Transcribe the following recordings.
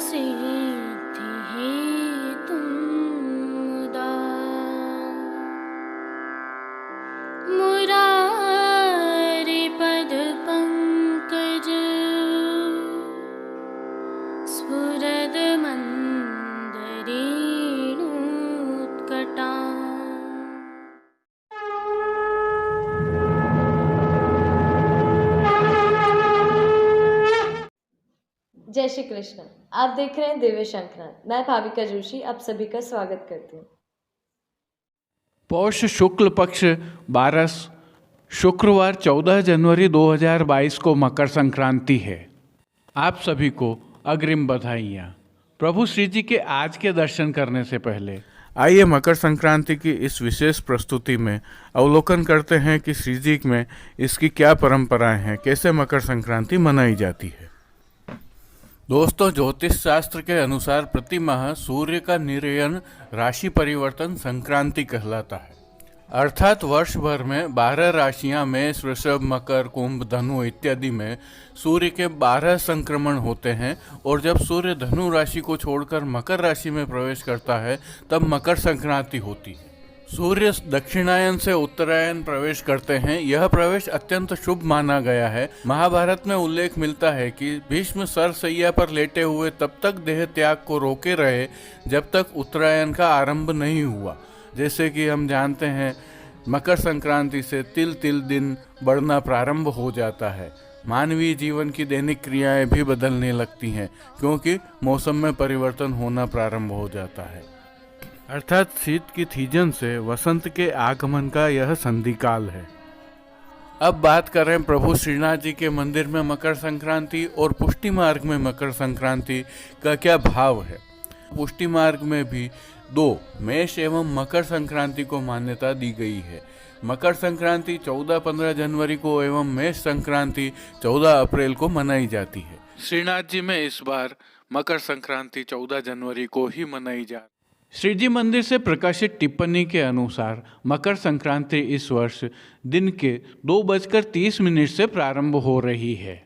सिद्धि हेतुं मुदा मुरारिपदपङ्कज स्फुरदमन्दरेणुत्कटा। जय श्री कृष्ण। आप देख रहे हैं दिव्य शंखनाद। मैं भाविका जोशी आप सभी का स्वागत करती हूँ। पौष शुक्ल पक्ष 12 शुक्रवार 14 जनवरी 2022 को मकर संक्रांति है। आप सभी को अग्रिम बधाइयाँ। प्रभु श्री जी के आज के दर्शन करने से पहले आइए मकर संक्रांति की इस विशेष प्रस्तुति में अवलोकन करते हैं कि श्री जी में इसकी क्या परंपराएं हैं, कैसे मकर संक्रांति मनाई जाती है। दोस्तों, ज्योतिष शास्त्र के अनुसार प्रति माह सूर्य का निर्यण राशि परिवर्तन संक्रांति कहलाता है। अर्थात वर्ष भर में 12 राशियां मेष, वृषभ, मकर, कुंभ, धनु इत्यादि में सूर्य के 12 संक्रमण होते हैं और जब सूर्य धनु राशि को छोड़कर मकर राशि में प्रवेश करता है तब मकर संक्रांति होती है। सूर्य दक्षिणायन से उत्तरायण प्रवेश करते हैं। यह प्रवेश अत्यंत शुभ माना गया है। महाभारत में उल्लेख मिलता है कि भीष्म सरसैया पर लेटे हुए तब तक देह त्याग को रोके रहे जब तक उत्तरायण का आरंभ नहीं हुआ। जैसे कि हम जानते हैं मकर संक्रांति से तिल तिल दिन बढ़ना प्रारंभ हो जाता है। मानवीय जीवन की दैनिक क्रियाएं भी बदलने लगती हैं क्योंकि मौसम में परिवर्तन होना प्रारंभ हो जाता है। अर्थात शीत की थीजन से वसंत के आगमन का यह संधिकाल है। अब बात करें प्रभु श्रीनाथ जी के मंदिर में मकर संक्रांति और पुष्टि मार्ग में मकर संक्रांति का क्या भाव है। पुष्टि मार्ग में भी 2 मेष एवं मकर संक्रांति को मान्यता दी गई है। मकर संक्रांति 14-15 जनवरी को एवं मेष संक्रांति 14 अप्रैल को मनाई जाती है। श्रीनाथ जी में इस बार मकर संक्रांति 14 जनवरी को ही मनाई जाती है। श्री जी मंदिर से प्रकाशित टिप्पणी के अनुसार मकर संक्रांति इस वर्ष दिन के 2:30 से प्रारंभ हो रही है।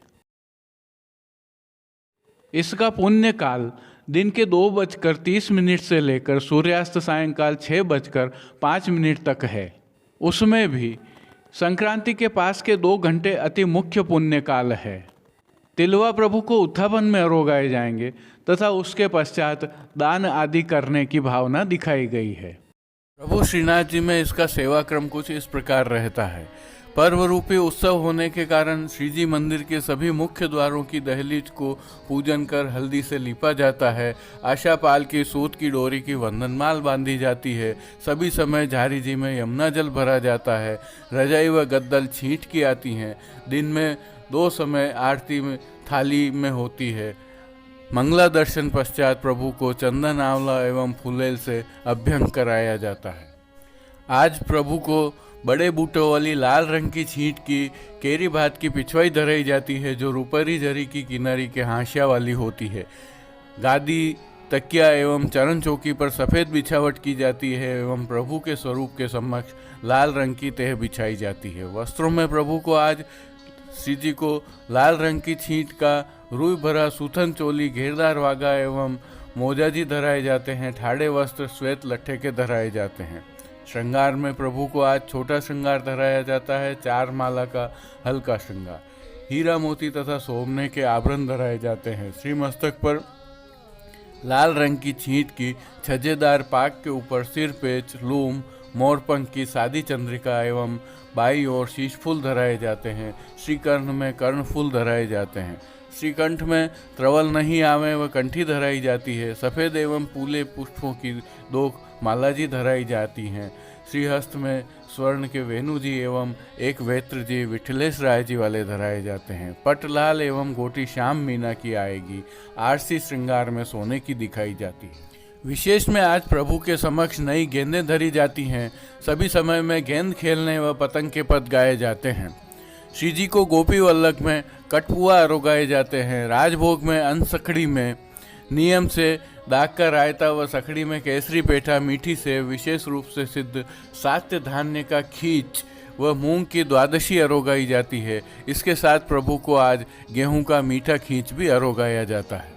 इसका पुण्य काल दिन के 2:30 से लेकर सूर्यास्त सायंकाल 6:05 तक है। उसमें भी संक्रांति के पास के 2 घंटे अति मुख्य पुण्य काल है। तिलवा प्रभु को उत्थापन में अरोगाए जाएंगे तथा उसके पश्चात दान आदि करने की भावना दिखाई गई है। प्रभु श्रीनाथ जी में इसका सेवा क्रम कुछ इस प्रकार रहता है। पर्व रूपी उत्सव होने के कारण श्री जी मंदिर के सभी मुख्य द्वारों की दहलीज को पूजन कर हल्दी से लीपा जाता है। आशापाल की सूत की डोरी की वंदनमाल बांधी जाती है। सभी समय झारी जी में यमुना जल भरा जाता है। रजाई व गद्दल छींट की आती हैं। दिन में 2 समय आरती में थाली में होती है। मंगला दर्शन पश्चात प्रभु को चंदन, आंवला एवं फूलेल से अभ्यंग कराया जाता है। आज प्रभु को बड़े बूटों वाली लाल रंग की छींट की केरी भात की पिछवाई धराई जाती है जो रुपरी जरी की किनारी के हाशिया वाली होती है। गादी, तकिया एवं चरण चौकी पर सफ़ेद बिछावट की जाती है एवं प्रभु के स्वरूप के समक्ष लाल रंग की तह बिछाई जाती है। वस्त्रों में प्रभु को आज श्री जी को लाल रंग की छींट का रुई भरा सूथन चोली, घेरदार वागा एवं मोजाजी धराए जाते हैं। ठाड़े वस्त्र श्वेत लट्ठे के धराए जाते हैं। श्रृंगार में प्रभु को आज छोटा श्रृंगार धराया जाता है। 4 माला का हल्का श्रृंगार, हीरा मोती तथा सोने के आभरण धराए जाते हैं। श्री मस्तक पर लाल रंग की छींट की छज्जेदार पाक के ऊपर सिर पेच, लूम, मोरपंख की सादी चंद्रिका एवं बाई ओर शीश फूल धराए जाते हैं। श्रीकर्ण में कर्ण फूल धराए जाते हैं। श्रीकंठ में त्रवल नहीं आवे व कंठी धराई जाती है। सफ़ेद एवं पूले पुष्पों की 2 मालाजी धराई जाती हैं। श्रीहस्त में स्वर्ण के वेणु जी एवं एक वेत्र जी विठलेश राय जी वाले धराए जाते हैं। पट लाल एवं गोटी श्याम मीना की आएगी। आरसी श्रृंगार में सोने की दिखाई जाती है। विशेष में आज प्रभु के समक्ष नई गेंदें धरी जाती हैं। सभी समय में गेंद खेलने व पतंग के पद गाए जाते हैं। श्री जी को गोपी वल्लभ में कटपुआ अरोगाए जाते हैं। राजभोग में अनसखड़ी में नियम से दाग का रायता व सखड़ी में केसरी पेठा मीठी से विशेष रूप से सिद्ध सात्य धान्य का खींच व मूंग की द्वादशी अरोगाई जाती है। इसके साथ प्रभु को आज गेहूं का मीठा खींच भी अरोगाया जाता है।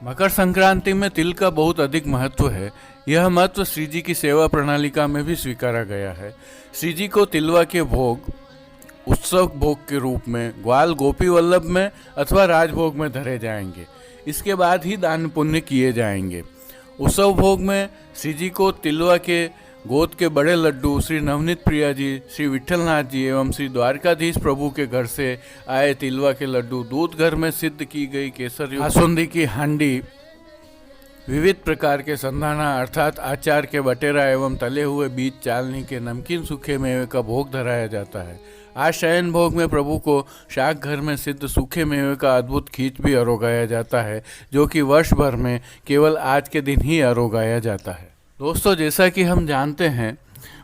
मकर संक्रांति में तिल का बहुत अधिक महत्व है। यह महत्व श्री जी की सेवा प्रणालिका में भी स्वीकारा गया है। श्री जी को तिलवा के भोग उत्सव भोग के रूप में ग्वाल गोपी वल्लभ में अथवा राजभोग में धरे जाएंगे। इसके बाद ही दान पुण्य किए जाएंगे। उत्सव भोग में श्री जी को तिलवा के गोद के बड़े लड्डू श्री नवनीत प्रिया जी, श्री विठलनाथ जी एवं श्री द्वारकाधीश प्रभु के घर से आए तिलवा के लड्डू, दूध घर में सिद्ध की गई केसर आसुंदी की हांडी, विविध प्रकार के संधाना अर्थात आचार के बटेरा एवं तले हुए बीज चालनी के नमकीन सूखे मेवे का भोग धराया जाता है। आज शयन भोग में प्रभु को शाक घर में सिद्ध सूखे मेवे का अद्भुत खींच भी अरोगाया जाता है, जो कि वर्ष भर में केवल आज के दिन ही अरोगाया जाता है। दोस्तों, जैसा कि हम जानते हैं,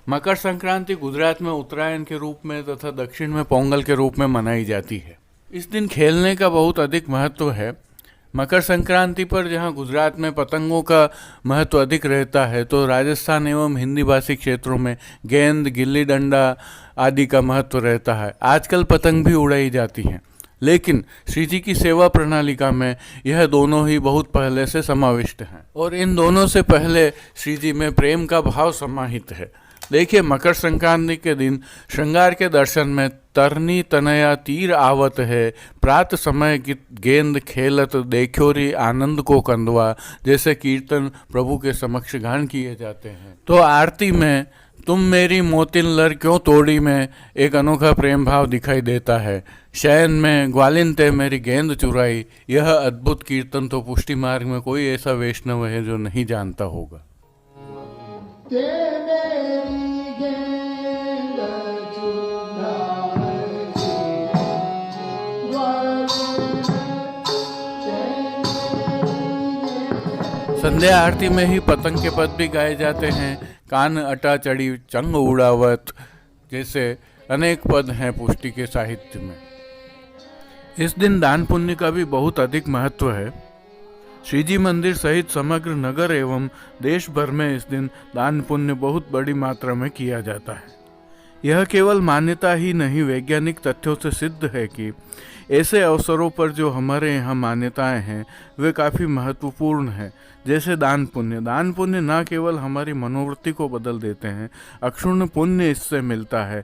मकर संक्रांति गुजरात में उत्तरायण के रूप में तथा दक्षिण में पोंगल के रूप में मनाई जाती है। इस दिन खेलने का बहुत अधिक महत्व है। मकर संक्रांति पर जहां गुजरात में पतंगों का महत्व अधिक रहता है, तो राजस्थान एवं हिंदी भाषी क्षेत्रों में गेंद, गिल्ली डंडा आदि का महत्व रहता है। आजकल पतंग भी उड़ाई जाती हैं, लेकिन श्री जी की सेवा प्रणालिका में यह दोनों ही बहुत पहले से समाविष्ट हैं और इन दोनों से पहले श्री जी में प्रेम का भाव समाहित है। देखिए, मकर संक्रांति के दिन श्रृंगार के दर्शन में तरनी तनया तीर आवत है, प्रात समय गेंद खेलत देखोरी आनंद को कंदवा जैसे कीर्तन प्रभु के समक्ष गान किए जाते हैं। तो आरती में तुम मेरी मोतिन लर क्यों तोड़ी में एक अनोखा प्रेम भाव दिखाई देता है। शयन में ग्वालिन ते मेरी गेंद चुराई, यह अद्भुत कीर्तन तो पुष्टि मार्ग में कोई ऐसा वैष्णव है जो नहीं जानता होगा। संध्या आरती में ही पतंग के पद भी गाए जाते हैं। कान अटा चढ़ी चंग उड़ावत जैसे अनेक पद हैं पुष्टि के साहित्य में। इस दिन दान पुण्य का भी बहुत अधिक महत्व है। श्री जी मंदिर सहित समग्र नगर एवं देश भर में इस दिन दान पुण्य बहुत बड़ी मात्रा में किया जाता है। यह केवल मान्यता ही नहीं, वैज्ञानिक तथ्यों से सिद्ध है कि ऐसे अवसरों पर जो हमारे यहाँ मान्यताएं हैं वे काफ़ी महत्वपूर्ण हैं। जैसे दान पुण्य न केवल हमारी मनोवृत्ति को बदल देते हैं, अक्षुण्ण पुण्य इससे मिलता है।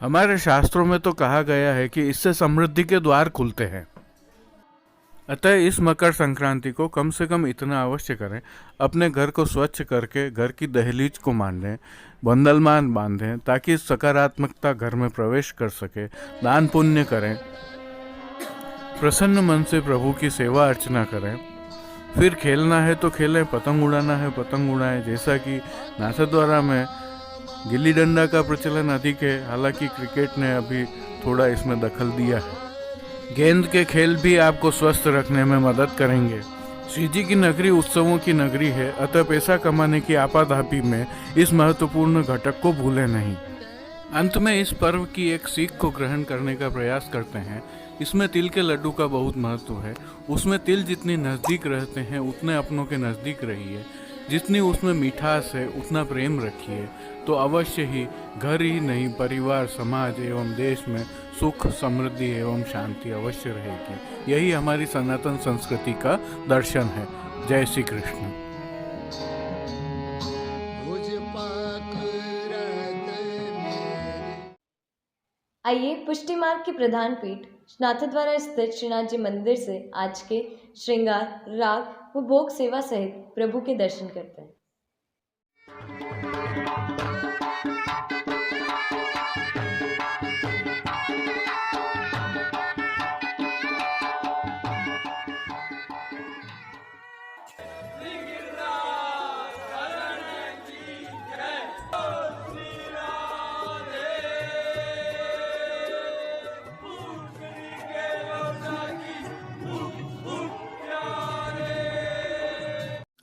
हमारे शास्त्रों में तो कहा गया है कि इससे समृद्धि के द्वार खुलते हैं। अतः इस मकर संक्रांति को कम से कम इतना अवश्य करें, अपने घर को स्वच्छ करके घर की दहलीज को मांडें, बंदलमान बांधें ताकि सकारात्मकता घर में प्रवेश कर सके। दान पुण्य करें, प्रसन्न मन से प्रभु की सेवा अर्चना करें। फिर खेलना है तो खेलें, पतंग उड़ाना है पतंग उड़ाएं। जैसा कि नाथद्वारा में गिल्ली डंडा का प्रचलन अधिक है, हालांकि क्रिकेट ने अभी थोड़ा इसमें दखल दिया है। गेंद के खेल भी आपको स्वस्थ रखने में मदद करेंगे। श्री जी की नगरी उत्सवों की नगरी है, अतः पैसा कमाने की आपाधापी में इस महत्वपूर्ण घटक को भूलें नहीं। अंत में इस पर्व की एक सीख को ग्रहण करने का प्रयास करते हैं। इसमें तिल के लड्डू का बहुत महत्व है। उसमें तिल जितनी नज़दीक रहते हैं उतने अपनों के नज़दीक रहिए। जितनी उसमें मिठास है उतना प्रेम रखिए, तो अवश्य ही घर ही नहीं परिवार, समाज एवं देश में सुख, समृद्धि एवं शांति अवश्य रहेगी। यही हमारी सनातन संस्कृति का दर्शन है। जय श्री कृष्ण। आइए पुष्टि मार्ग की प्रधान पीठ नाथद्वारा स्थित श्रीनाथ जी मंदिर से आज के श्रृंगार, राग व भोग सेवा सहित प्रभु के दर्शन करते हैं।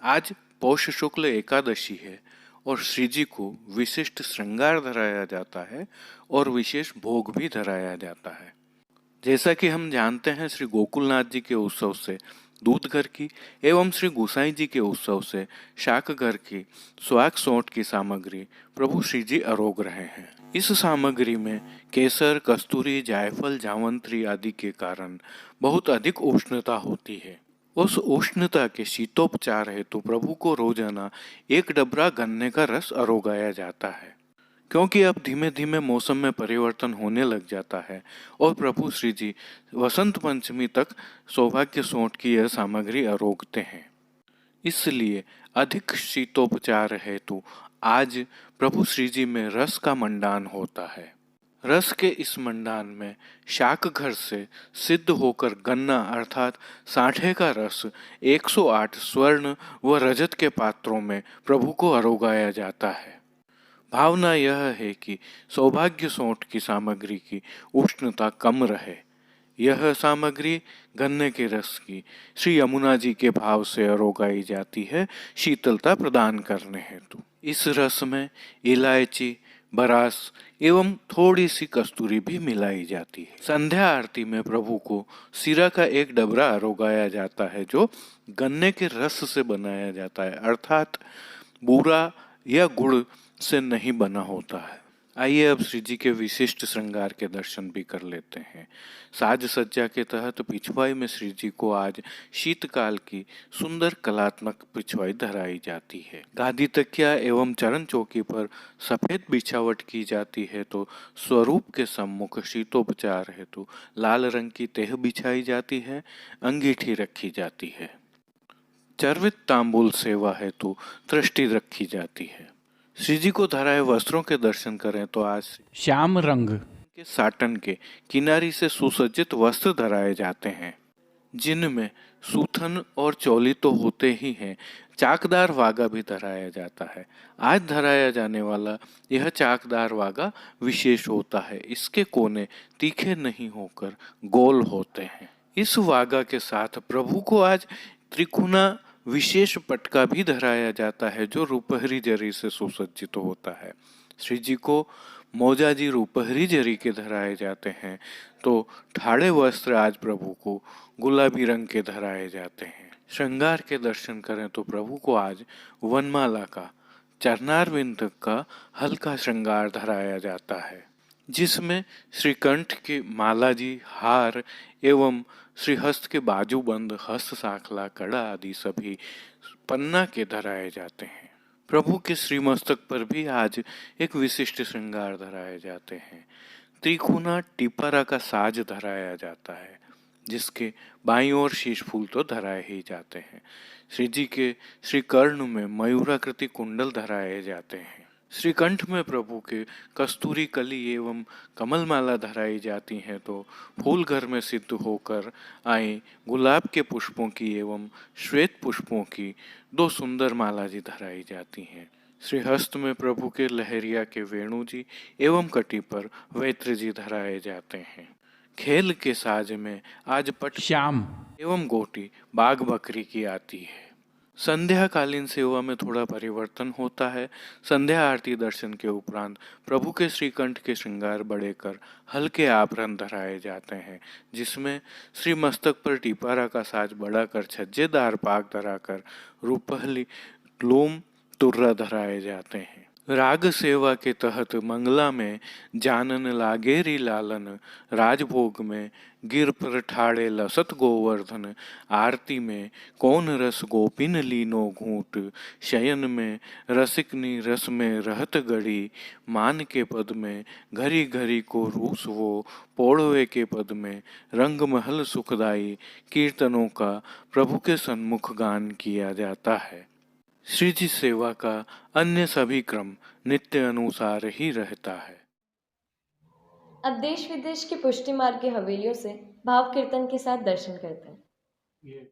आज पौष शुक्ल एकादशी है और श्री जी को विशिष्ट श्रृंगार धराया जाता है और विशेष भोग भी धराया जाता है। जैसा कि हम जानते हैं, श्री गोकुलनाथ जी के उत्सव से दूध घर की एवं श्री गोसाई जी के उत्सव से शाक घर की स्वाक सौंठ की सामग्री प्रभु श्री जी आरोग रहे हैं। इस सामग्री में केसर, कस्तूरी, जायफल, जावंत्री आदि के कारण बहुत अधिक उष्णता होती है। उस उष्णता के शीतोपचार हेतु प्रभु को रोजाना 1 डबरा गन्ने का रस अरोगाया जाता है, क्योंकि अब धीमे धीमे मौसम में परिवर्तन होने लग जाता है और प्रभु श्री जी वसंत पंचमी तक सौभाग्य सोंठ की यह सामग्री अरोगते हैं। इसलिए अधिक शीतोपचार हेतु आज प्रभु श्री जी में रस का मंडान होता है। रस के इस मंडान में शाक घर से सिद्ध होकर गन्ना अर्थात सांठे का रस 108 स्वर्ण व रजत के पात्रों में प्रभु को अरोगाया जाता है। भावना यह है कि सौभाग्य सोंठ की सामग्री की उष्णता कम रहे। यह सामग्री गन्ने के रस की श्री यमुना जी के भाव से अरोगाई जाती है, शीतलता प्रदान करने हेतु। इस रस में इलायची, बरास एवं थोड़ी सी कस्तूरी भी मिलाई जाती है। संध्या आरती में प्रभु को सीरा का 1 डबरा अरोगाया जाता है, जो गन्ने के रस से बनाया जाता है, अर्थात बूरा या गुड़ से नहीं बना होता है। आइए अब श्री जी के विशिष्ट श्रृंगार के दर्शन भी कर लेते हैं। साज सज्जा के तहत पिछवाई में श्री जी को आज शीतकाल की सुंदर कलात्मक पिछवाई धराई जाती है। गादी तकिया एवं चरण चौकी पर सफेद बिछावट की जाती है, तो स्वरूप के सम्मुख शीतोपचार हेतु लाल रंग की तेह बिछाई जाती है, अंगीठी रखी जाती है। चर्वित तांबूल सेवा हेतु तृष्टि रखी जाती है। श्री जी को धराए वस्त्रों के दर्शन करें तो आज श्याम रंग के साटन के किनारी से सुसज्जित वस्त्र धराए जाते हैं, जिनमें सूथन और चोली तो होते ही हैं, चाकदार वागा भी धराया जाता है। आज धराया जाने वाला यह चाकदार वागा विशेष होता है। इसके कोने तीखे नहीं होकर गोल होते हैं। इस वागा के साथ प्रभु को आज त्रिकुना विशेष पटका भी धराया जाता है, जो रूपहरी जरी से सुसज्जित होता है। श्री जी को मौजा जी रूपहरी जरी के धराए जाते हैं, तो ठाड़े वस्त्र आज प्रभु को गुलाबी रंग के धराए जाते हैं। श्रृंगार के दर्शन करें तो प्रभु को आज वनमाला का, चरणारविंद तक का हल्का श्रृंगार धराया जाता है, जिसमें श्रीकंठ की माला जी, हार एवं श्रीहस्त के बाजूबंद, हस्त साखला, कड़ा आदि सभी पन्ना के धराए जाते हैं। प्रभु के श्रीमस्तक पर भी आज एक विशिष्ट श्रृंगार धराए जाते हैं। त्रिकुना टिपरा का साज धराया जाता है, जिसके बाईं ओर शीश फूल तो धराए ही जाते हैं। श्री जी के श्री कर्ण में मयूराकृति कुंडल धराए जाते हैं। श्रीकंठ में प्रभु के कस्तूरी कली एवं कमल माला धराई जाती हैं, तो फूल घर में सिद्ध होकर आई गुलाब के पुष्पों की एवं श्वेत पुष्पों की 2 सुंदर माला जी धराई जाती हैं। श्रीहस्त में प्रभु के लहरिया के वेणु जी एवं कटी पर वैत्र जी धराए जाते हैं। खेल के साज में आज पट श्याम एवं गोटी बाघ बकरी की आती है। संध्याकालीन सेवा में थोड़ा परिवर्तन होता है। संध्या आरती दर्शन के उपरांत प्रभु के श्रीकंठ के श्रृंगार बढ़ेकर हल्के आभरण धराए जाते हैं, जिसमें श्री मस्तक पर टीपारा का साज बढ़ाकर छज्जेदार पाग धराकर रूपहली लोम तुर्रा धराए जाते हैं। राग सेवा के तहत मंगला में जानन लागेरी लालन, राजभोग में गिर पर ठाड़े लसत गोवर्धन, आरती में कौन रस गोपिन लीनो घूट, शयन में रसिकनी रस में रहत गड़ी, मान के पद में घरी घरी को रूस वो, पौड़वे के पद में रंग महल सुखदाई, कीर्तनों का प्रभु के सन्मुख गान किया जाता है। श्री जी सेवा का अन्य सभी क्रम नित्य अनुसार ही रहता है। अब देश विदेश की पुष्टि मार्ग की हवेलियों से भाव कीर्तन के साथ दर्शन करते हैं। भयो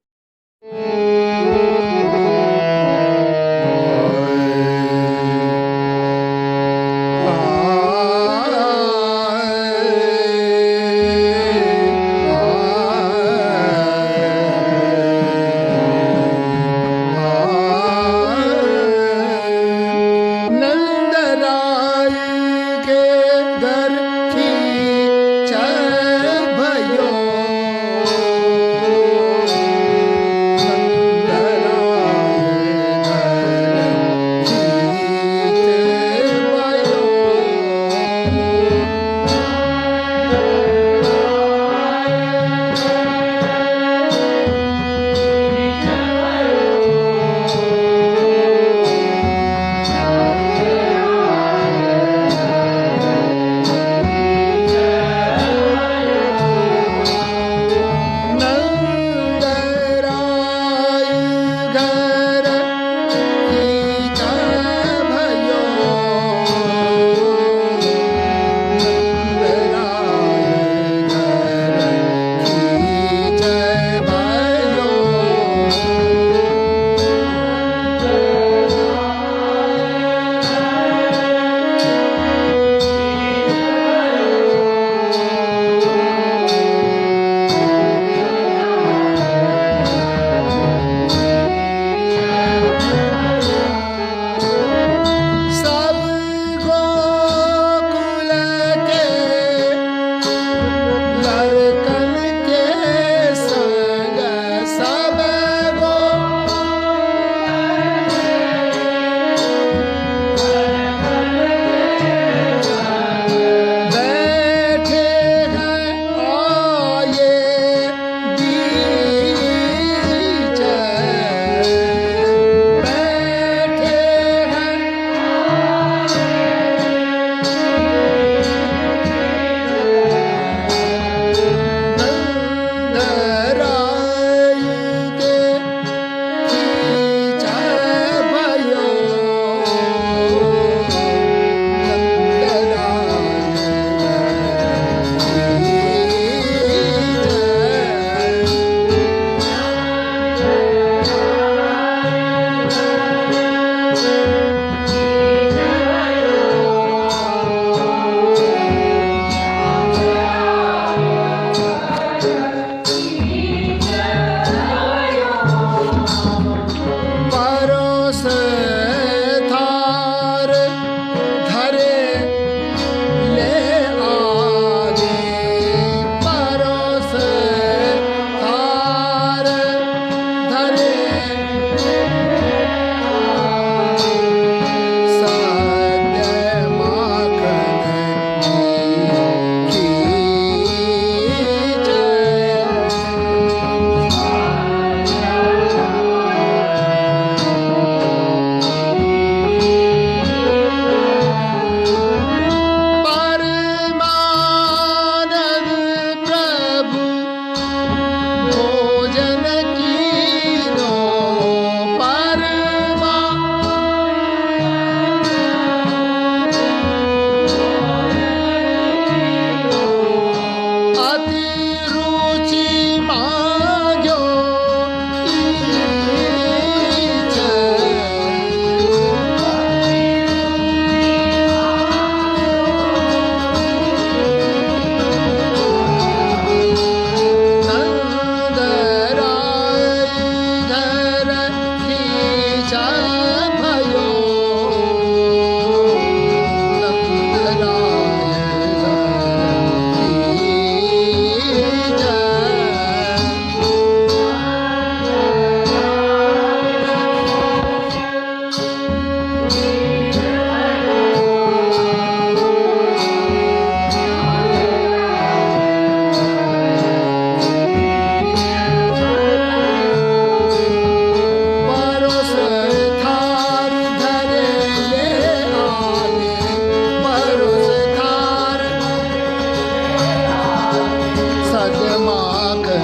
सदमाखन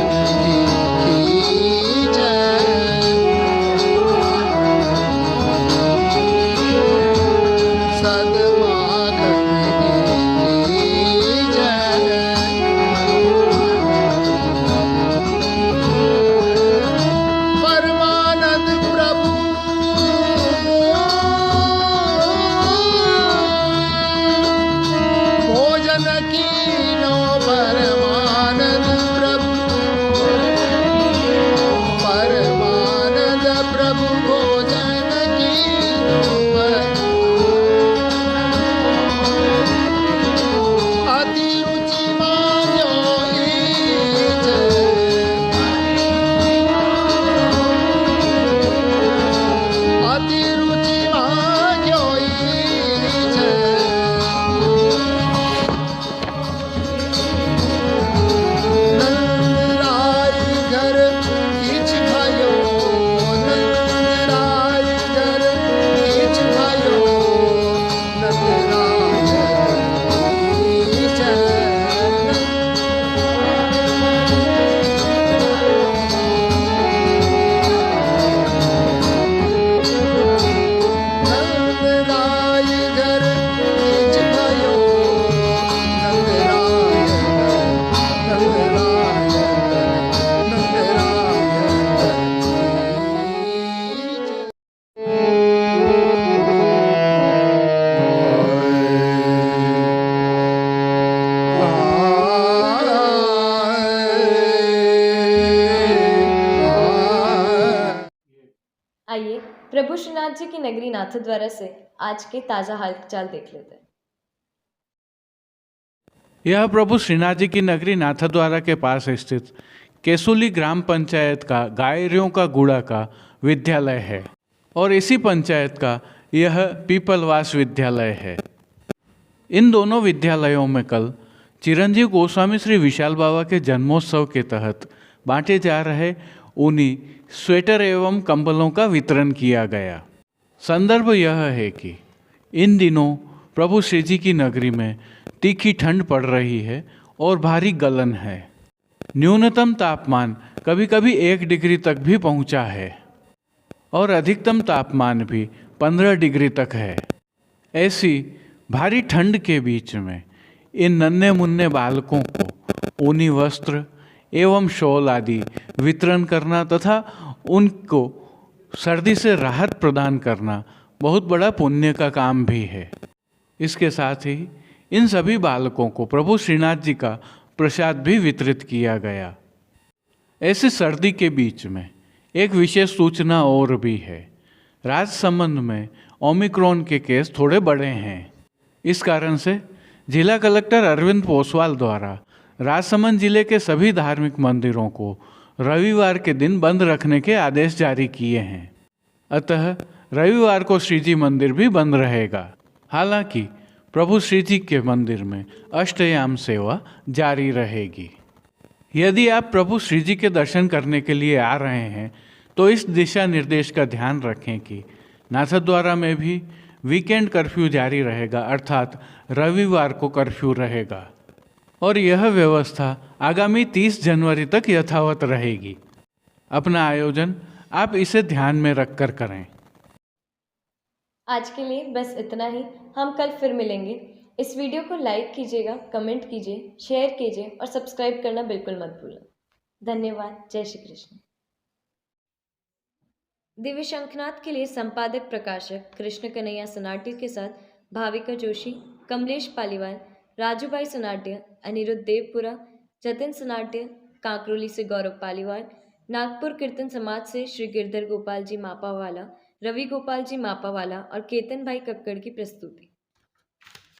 की जय, सदमाखन की जय। परमानंद प्रभु भोजन कीनो, परमानंद प्रभु, परमानंद प्रभु भोजन कीनो, अति रुचि मांग्यो ईज, अति रुचि मांग्यो ईज। नंदराय घर किछ भयो, नंदराय घर किछ भयो, नंदराय की जय। नंदराय घर किछ भयो, नंदराय नंदराय नंदराय आइए प्रभु श्रीनाथ जी की नगरी नाथद्वारा से आज के ताज़ा हालचाल देख लेते हैं। यह प्रभु श्रीनाथ जी की नगरी नाथद्वारा के पास स्थित केसुली ग्राम पंचायत का गायरियों का गुड़ा का विद्यालय है और इसी पंचायत का यह पीपलवास विद्यालय है। इन दोनों विद्यालयों में कल चिरंजीव गोस्वामी श्री विशाल बाबा के जन्मोत्सव के तहत बांटे जा रहे ऊनी स्वेटर एवं कंबलों का वितरण किया गया। संदर्भ यह है कि इन दिनों प्रभु श्री जी की नगरी में तीखी ठंड पड़ रही है और भारी गलन है। न्यूनतम तापमान कभी कभी 1 डिग्री तक भी पहुंचा है और अधिकतम तापमान भी 15 डिग्री तक है। ऐसी भारी ठंड के बीच में इन नन्हे मुन्ने बालकों को ऊनी वस्त्र एवं शॉल आदि वितरण करना तथा उनको सर्दी से राहत प्रदान करना बहुत बड़ा पुण्य का काम भी है। इसके साथ ही इन सभी बालकों को प्रभु श्रीनाथ जी का प्रसाद भी वितरित किया गया। ऐसे सर्दी के बीच में एक विशेष सूचना और भी है। राजसमंद में ओमिक्रॉन के केस थोड़े बड़े हैं। इस कारण से जिला कलेक्टर अरविंद पोसवाल द्वारा राजसमंद जिले के सभी धार्मिक मंदिरों को रविवार के दिन बंद रखने के आदेश जारी किए हैं। अतः रविवार को श्री जी मंदिर भी बंद रहेगा। हालांकि प्रभु श्री जी के मंदिर में अष्टयाम सेवा जारी रहेगी। यदि आप प्रभु श्री जी के दर्शन करने के लिए आ रहे हैं तो इस दिशा निर्देश का ध्यान रखें कि नाथद्वारा में भी वीकेंड कर्फ्यू जारी रहेगा, अर्थात रविवार को कर्फ्यू रहेगा और यह व्यवस्था आगामी 30 जनवरी तक यथावत रहेगी। अपना आयोजन आप इसे ध्यान में रखकर करें। आज के लिए बस इतना ही। हम कल फिर मिलेंगे। इस वीडियो को लाइक कीजिएगा, कमेंट कीजिए, शेयर कीजिए और सब्सक्राइब करना बिल्कुल मत भूलें। धन्यवाद। जय श्री कृष्ण। दिव्य शंखनाथ के लिए संपादक प्रकाशक कृष्ण कन्हैया सनाट्य के साथ भाविका जोशी, कमलेश पालीवाल, राजू भाई सनाट्य, अनिरुद्ध देवपुरा, जतिन सनाट्य, कांकरोली से गौरव पालीवाल, नागपुर कीर्तन समाज से श्री गिरधर गोपाल जी मापावाला, रवि गोपाल जी मापावाला और केतन भाई कक्कड़ की प्रस्तुति।